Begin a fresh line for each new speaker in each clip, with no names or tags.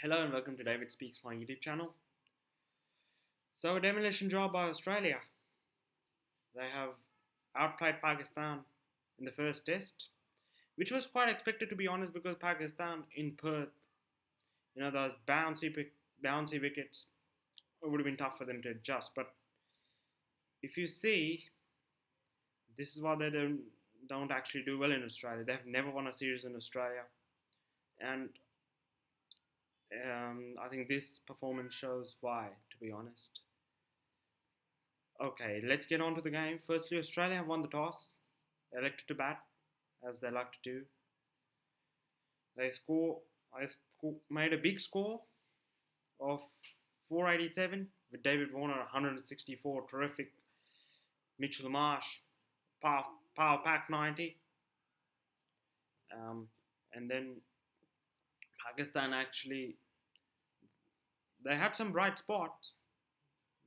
Hello and welcome to David Speaks, my YouTube channel. So, a demolition job by Australia. They have outplayed Pakistan in the first test, which was quite expected to be honest because Pakistan in Perth, those bouncy wickets, it would have been tough for them to adjust. But if you see, this is why they don't actually do well in Australia. They have never won a series in Australia, and I think this performance shows why, to be honest. Okay, let's get on to the game. Firstly, Australia have won the toss. They elected to bat, as they like to do. They made a big score of 487 with David Warner 164. Terrific. Mitchell Marsh, power pack 90. And then Pakistan actually, they had some bright spots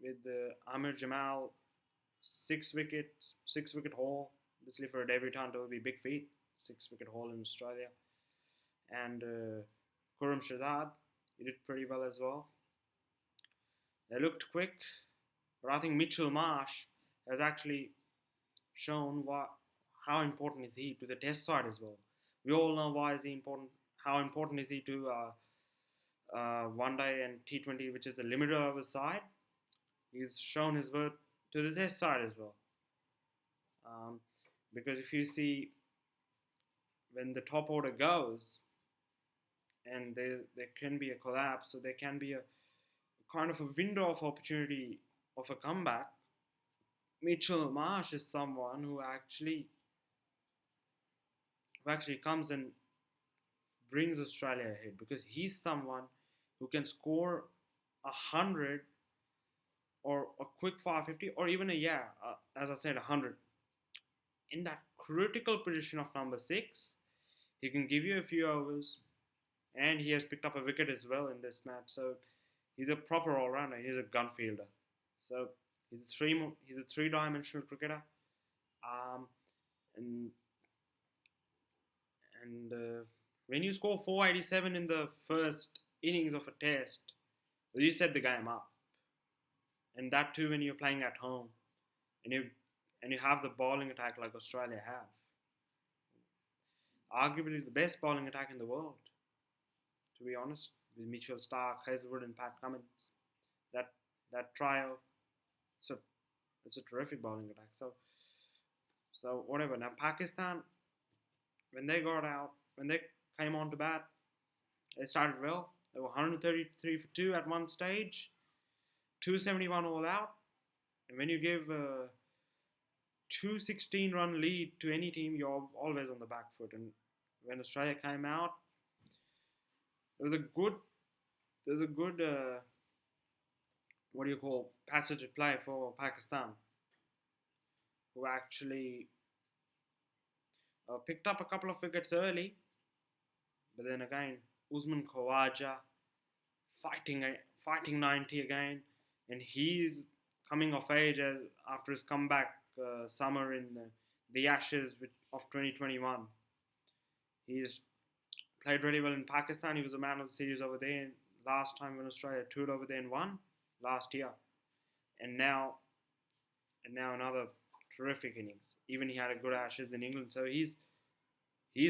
with Amir Jamal, 6 wicket haul. Obviously, for a debutant, it would be big feat. 6 wicket haul in Australia. And Khurram Shahzad, he did pretty well as well. They looked quick, but I think Mitchell Marsh has actually shown how important is he to the Test side as well. We all know why is he important. How important is he to One Day and T20, which is the limited over side. He's shown his worth to the Test side as well. Because if you see when the top order goes, and there can be a collapse, so there can be a kind of a window of opportunity of a comeback. Mitchell Marsh is someone who actually comes and brings Australia ahead because he's someone who can score 100 or a quick 550 or even as I said, 100 in that critical position of number 6. He can give you a few overs, and he has picked up a wicket as well in this match. So he's a proper all-rounder. He's a gun fielder. So he's a three-dimensional cricketer. And when you score 487 in the first innings of a test, you set the game up. And that too when you're playing at home, and you have the bowling attack like Australia have. Arguably the best bowling attack in the world, to be honest, with Mitchell Starc, Hazlewood, and Pat Cummins. That trio, it's a terrific bowling attack. So whatever. Now Pakistan, when they came on to bat, they started well. They were 133 for 2 at one stage, 271 all out. And when you give a 216-run lead to any team, you're always on the back foot. And when Australia came out, there was a good passage of play for Pakistan, who actually picked up a couple of wickets early, but then again Usman Khawaja fighting 90 again, and he's coming of age after his comeback summer in the Ashes of 2021. He's played really well in Pakistan. He was a man of the series over there last time when Australia toured over there and won last year, and now another terrific innings. Even he had a good Ashes in England, so he's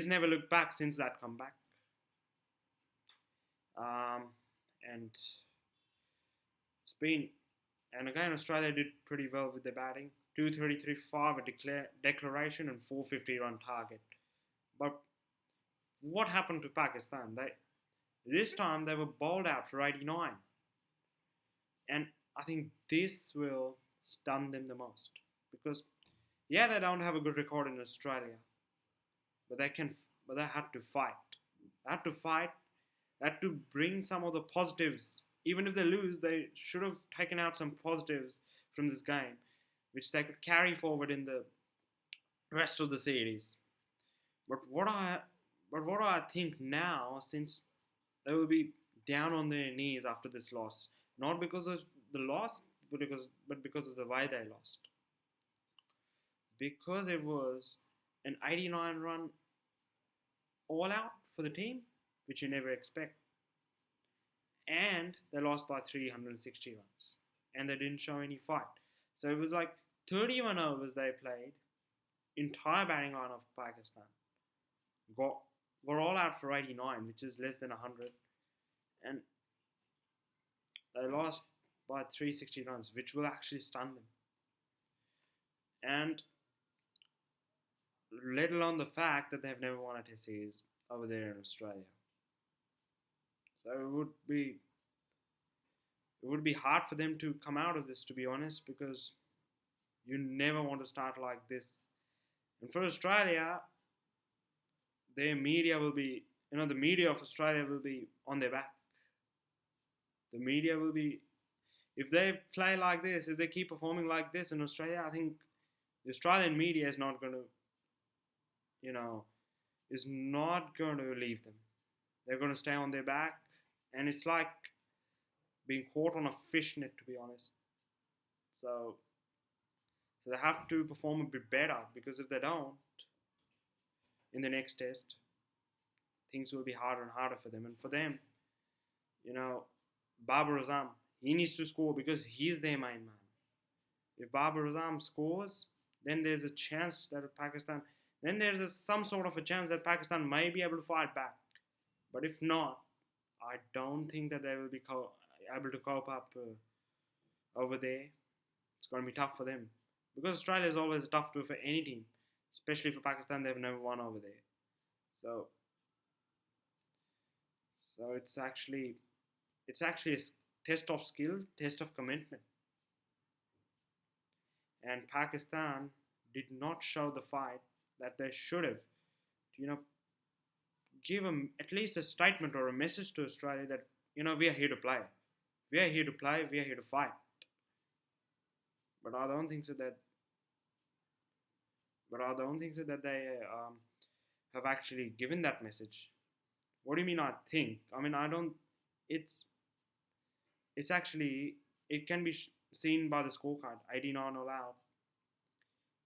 never looked back since that comeback. And it's been, and again Australia did pretty well with their batting. 233 for 5 a declaration and 450 run target. But what happened to Pakistan? This time they were bowled out for 89, and I think this will stun them the most because they don't have a good record in Australia, but they had to fight. They had to fight. They had to bring some of the positives. Even if they lose, they should have taken out some positives from this game, which they could carry forward in the rest of the series. But what I think now, since they will be down on their knees after this loss, not because of the loss, but because of the way they lost. Because it was an 89-run all out for the team, which you never expect. and they lost by 360 runs, and they didn't show any fight. So it was like 31 overs they played, entire batting line of Pakistan got were all out for 89, which is less than 100, and they lost by 360 runs, which will actually stun them. And let alone the fact that they've never won a Test series over there in Australia. So it would be hard for them to come out of this, to be honest, because you never want to start like this. And for Australia, their media will be, the media of Australia will be on their back. The media will be, if they play like this, if they keep performing like this in Australia, I think the Australian media is not going to, is not going to leave them. They're going to stay on their back, and it's like being caught on a fish net, to be honest. So, so they have to perform a bit better, because if they don't, in the next test, things will be harder and harder for them. And for them, Babar Azam, he needs to score because he's their main man. If Babar Azam scores, then there's a chance that Pakistan, then there's some sort of a chance that Pakistan may be able to fight back. But if not, I don't think that they will be able to cope up over there. It's going to be tough for them, because Australia is always tough to for any team, especially for Pakistan. They've never won over there, so it's actually a test of skill, test of commitment, and Pakistan did not show the fight that they should have. You know, give them at least a statement or a message to Australia that we are here to play, we are here to play, we are here to fight. But I don't think so that. But I don't think so that they have actually given that message. What do you mean? I think. I mean, I don't. It's it's actually, it can be seen by the scorecard. 89 all out.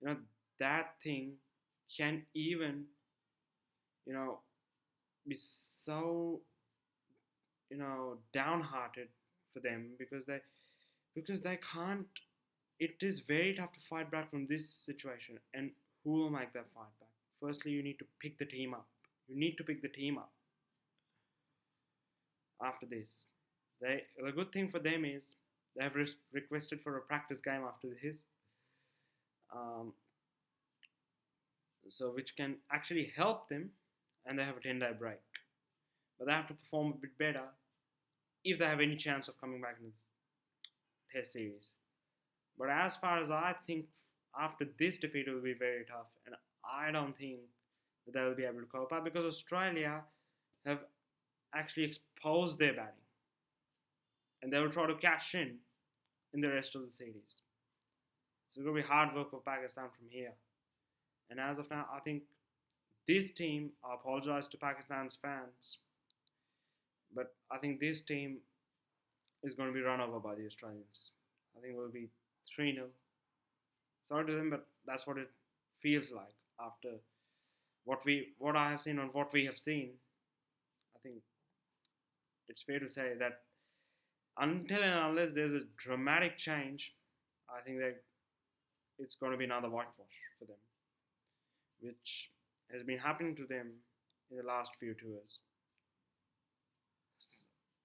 You know that thing can even you know be so downhearted for them, because they can't. It is very tough to fight back from this situation, and who will make that fight back? Firstly, you need to pick the team up. You need to pick the team up after this. The good thing for them is they have requested for a practice game after this, um, so which can actually help them, and they have a 10-day break. But they have to perform a bit better if they have any chance of coming back in this Test series. But as far as I think, after this defeat, it will be very tough, and I don't think that they will be able to cope up, because Australia have actually exposed their batting, and they will try to cash in the rest of the series. So it's going to be hard work for Pakistan from here. And as of now, I think this team, I apologize to Pakistan's fans, but I think this team is going to be run over by the Australians. I think it will be 3-0. Sorry to them, but that's what it feels like after what I have seen and what we have seen. I think it's fair to say that until and unless there's a dramatic change, I think that it's going to be another whitewash for them, which has been happening to them in the last few tours.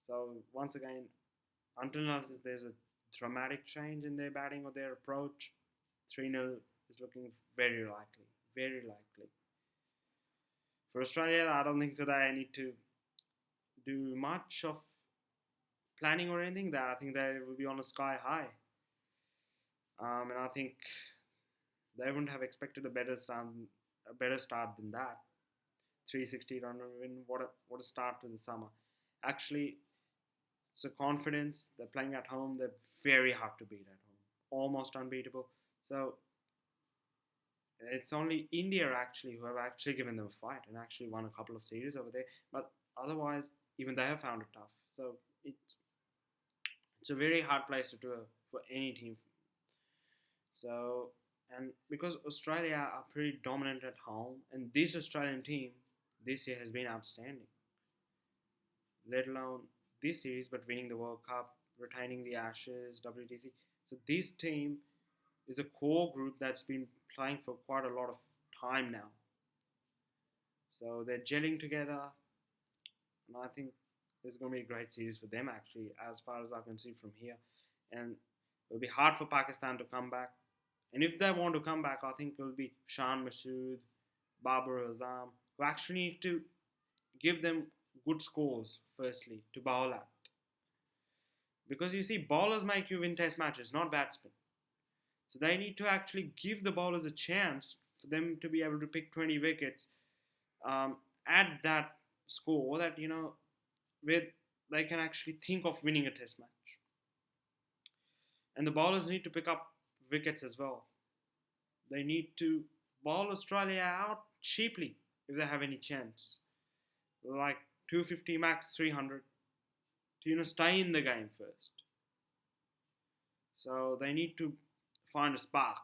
So once again, until and unless there's a dramatic change in their batting or their approach, 3-0 is looking very likely. Very likely. For Australia, I don't think so that I need to do much of planning or anything. That I think they will be on a sky high. And I think they wouldn't have expected a better start than that. 360 run win. What a start to the summer. Actually, it's a confidence. They're playing at home. They're very hard to beat at home. Almost unbeatable. So it's only India actually who have actually given them a fight and actually won a couple of series over there. But otherwise, even they have found it tough. So it's a very hard place to do for any team. So, and because Australia are pretty dominant at home, and this Australian team this year has been outstanding. Let alone this series, but winning the World Cup, retaining the Ashes, WTC. So this team is a core group that's been playing for quite a lot of time now. So they're gelling together, and I think this is going to be a great series for them actually, as far as I can see from here. And it'll be hard for Pakistan to come back. And if they want to come back, I think it'll be Shan Masood, Babar Azam, who actually need to give them good scores firstly to bowl at. Because you see, bowlers make you win test matches, not batsmen. So they need to actually give the bowlers a chance for them to be able to pick 20 wickets at that score that, where they can actually think of winning a test match. And the bowlers need to pick up wickets as well. They need to bowl Australia out cheaply if they have any chance. Like 250 max 300 to stay in the game first. So they need to find a spark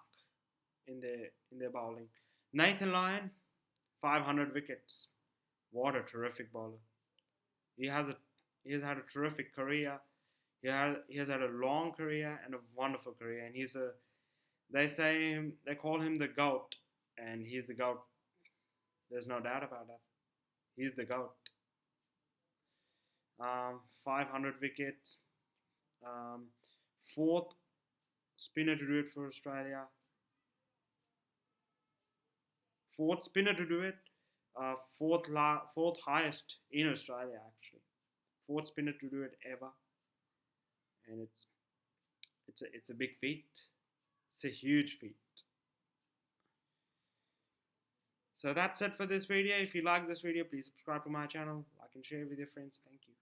in their bowling. Nathan Lyon, 500 wickets. What a terrific bowler. He has had a terrific career. He has had a long career and a wonderful career, and they call him the GOAT, and he's the GOAT. There's no doubt about that. He's the GOAT. 500 wickets. Fourth spinner to do it for Australia. Fourth spinner to do it. Fourth highest in Australia actually. Fourth spinner to do it ever, and it's a big feat. It's a huge feat. So that's it for this video. If you like this video, please subscribe to my channel, like and share with your friends. Thank you.